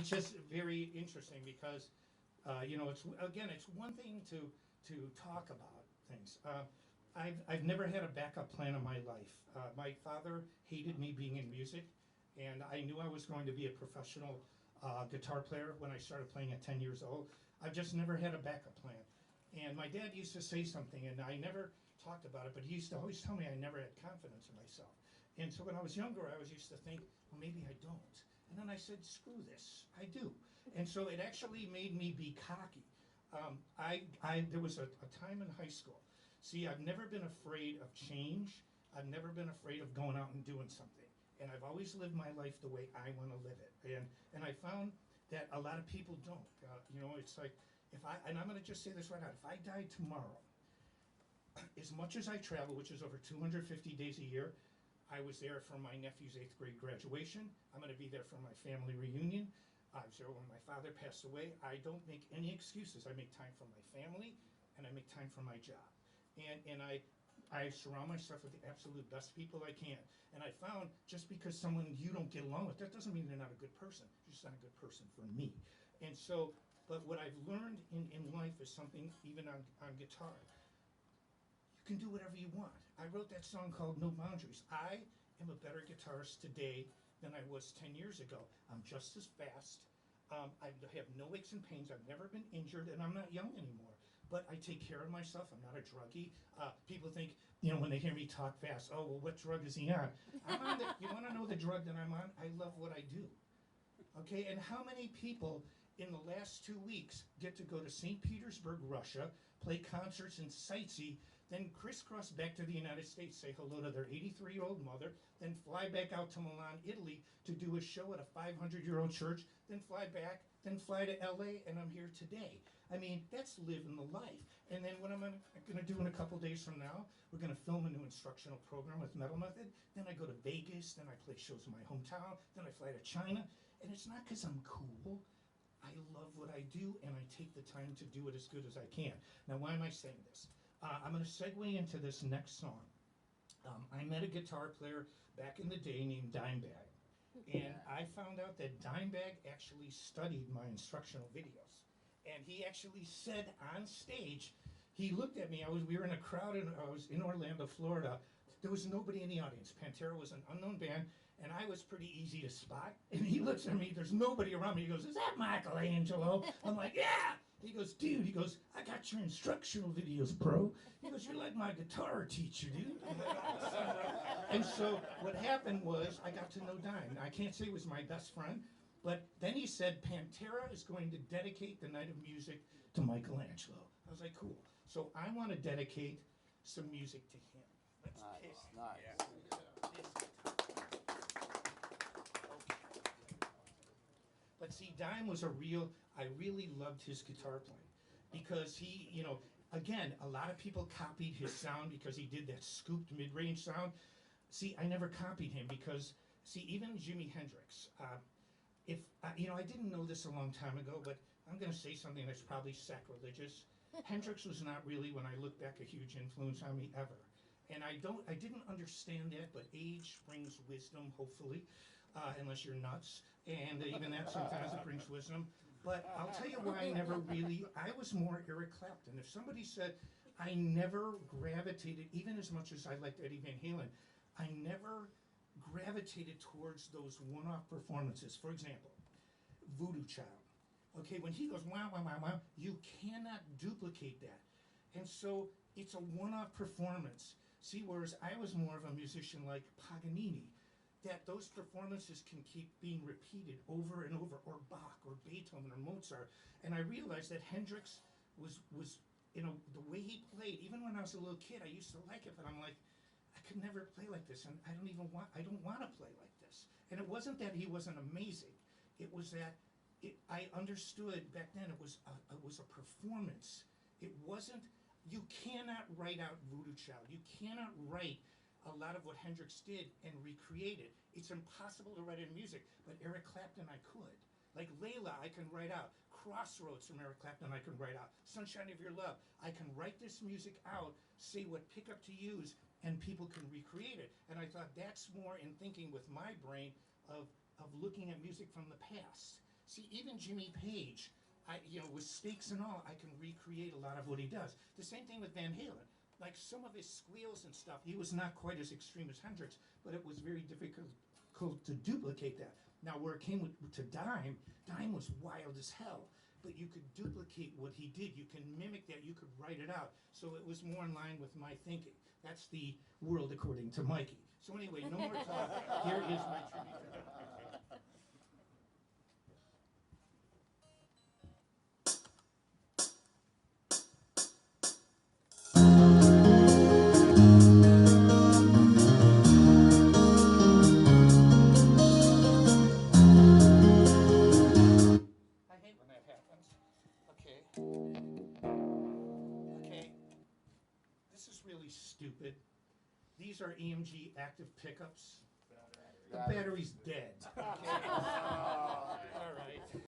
it's just very interesting because, it's one thing to talk about things. I've never had a backup plan in my life. My father hated me being in music, and I knew I was going to be a professional guitar player when I started playing at 10 years old. I've just never had a backup plan. And my dad used to say something, and I never talked about it, but he used to always tell me I never had confidence in myself. And so when I was younger, I was used to think, well, maybe I don't. And then I said, screw this, I do. And so it actually made me be cocky. There was a time in high school. See, I've never been afraid of change. I've never been afraid of going out and doing something. And I've always lived my life the way I want to live it. And I found that a lot of people don't. It's like, and I'm going to just say this right now, if I died tomorrow, as much as I travel, which is over 250 days a year, I was there for my nephew's 8th grade graduation. I'm going to be there for my family reunion. I was there when my father passed away. I don't make any excuses. I make time for my family, and I make time for my job. And I surround myself with the absolute best people I can. And I found just because someone you don't get along with, that doesn't mean they're not a good person. They're just not a good person for me. And so, but what I've learned in life is something, even on guitar. You can do whatever you want. I wrote that song called No Boundaries. I am a better guitarist today than I was 10 years ago. I'm just as fast. I have no aches and pains. I've never been injured, and I'm not young anymore. But I take care of myself. I'm not a druggie. People think, when they hear me talk fast, oh, well, what drug is he on? You want to know the drug that I'm on? I love what I do. Okay, and how many people in the last 2 weeks get to go to St. Petersburg, Russia, play concerts and sightsee, then crisscross back to the United States, say hello to their 83-year-old mother, then fly back out to Milan, Italy to do a show at a 500-year-old church, then fly back, then fly to LA, and I'm here today. I mean, that's living the life. And then what I'm going to do in a couple days from now, we're going to film a new instructional program with Metal Method. Then I go to Vegas, then I play shows in my hometown, then I fly to China. And it's not because I'm cool. I love what I do, and I take the time to do it as good as I can. Now, why am I saying this? I'm going to segue into this next song. I met a guitar player back in the day named Dimebag, and I found out that Dimebag actually studied my instructional videos. And he actually said on stage, he looked at me, we were in a crowd, and I was in Orlando, Florida. There was nobody in the audience. Pantera was an unknown band, and I was pretty easy to spot. And he looks at me, there's nobody around me. He goes, is that Michelangelo? I'm like, yeah! He goes, dude, I got your instructional videos, bro. He goes, you're like my guitar teacher, dude. And so what happened was I got to know Dime. Now, I can't say he was my best friend, but then he said Pantera is going to dedicate the Night of Music to Michelangelo. I was like, cool. So I want to dedicate some music to him. Let's pick. Nice. This guitar. But see, Dime was I really loved his guitar playing because he, again, a lot of people copied his sound because he did that scooped mid-range sound. See, I never copied him because, even Jimi Hendrix, I didn't know this a long time ago, but I'm going to say something that's probably sacrilegious. Hendrix was not really, when I look back, a huge influence on me ever. And I didn't understand that, but age brings wisdom, hopefully, unless you're nuts. And even that sometimes it brings wisdom. But I'll tell you why I was more Eric Clapton. If somebody said, I never gravitated, even as much as I liked Eddie Van Halen, I never gravitated towards those one-off performances. For example, Voodoo Child. Okay, when he goes, wow, wow, wow, wow, you cannot duplicate that. And so it's a one-off performance. See, whereas I was more of a musician like Paganini, that those performances can keep being repeated over and over, or Bach, or Beethoven, or Mozart. And I realized that Hendrix was the way he played, even when I was a little kid, I used to like it, but I'm like, I could never play like this, and I don't want to play like this. And it wasn't that he wasn't amazing. It was that I understood back then it was a performance. It wasn't, you cannot write out Voodoo Child. You cannot write a lot of what Hendrix did and recreate it. It's impossible to write in music, but Eric Clapton I could. Like Layla, I can write out. Crossroads from Eric Clapton, I can write out. Sunshine of Your Love. I can write this music out, say what pickup to use, and people can recreate it. And I thought that's more in thinking with my brain of looking at music from the past. See, even Jimmy Page, with stakes and all, I can recreate a lot of what he does. The same thing with Van Halen. Like some of his squeals and stuff, he was not quite as extreme as Hendrix, but it was very difficult to duplicate that. Now, where it came to Dime, Dime was wild as hell, but you could duplicate what he did. You can mimic that. You could write it out. So it was more in line with my thinking. That's the world according to Mikey. So anyway, no more talk. Here is my tribute to him. Stupid. These are EMG active pickups. The battery's dead. Okay?